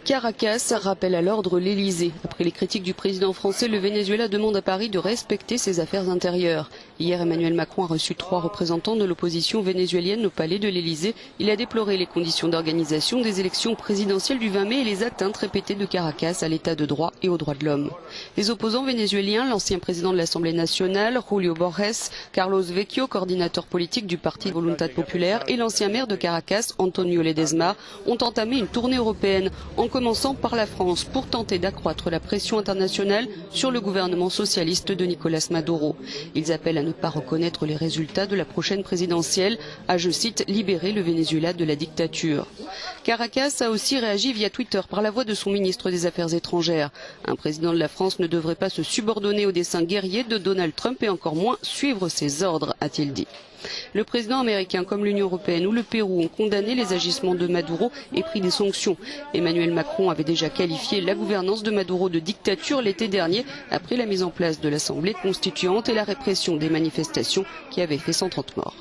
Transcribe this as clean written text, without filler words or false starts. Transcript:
Caracas rappelle à l'ordre l'Elysée. Après les critiques du président français, le Venezuela demande à Paris de respecter ses affaires intérieures. Hier, Emmanuel Macron a reçu 3 représentants de l'opposition vénézuélienne au palais de l'Elysée. Il a déploré les conditions d'organisation des élections présidentielles du 20 mai et les atteintes répétées de Caracas à l'état de droit et aux droits de l'homme. Les opposants vénézuéliens, l'ancien président de l'Assemblée nationale, Julio Borges, Carlos Vecchio, coordinateur politique du parti Voluntad Populaire, et l'ancien maire de Caracas, Antonio Ledesma, ont entamé une tournée européenne, en commençant par la France, pour tenter d'accroître la pression internationale sur le gouvernement socialiste de Nicolás Maduro. Ils appellent à ne pas reconnaître les résultats de la prochaine présidentielle, à, je cite, libérer le Venezuela de la dictature. Caracas a aussi réagi via Twitter par la voix de son ministre des Affaires étrangères. Un président de la France ne devrait pas se subordonner aux desseins guerriers de Donald Trump et encore moins suivre ses ordres, a-t-il dit. Le président américain comme l'Union européenne ou le Pérou ont condamné les agissements de Maduro et pris des sanctions. Emmanuel Macron avait déjà qualifié la gouvernance de Maduro de dictature l'été dernier après la mise en place de l'Assemblée constituante et la répression des manifestations qui avaient fait 130 morts.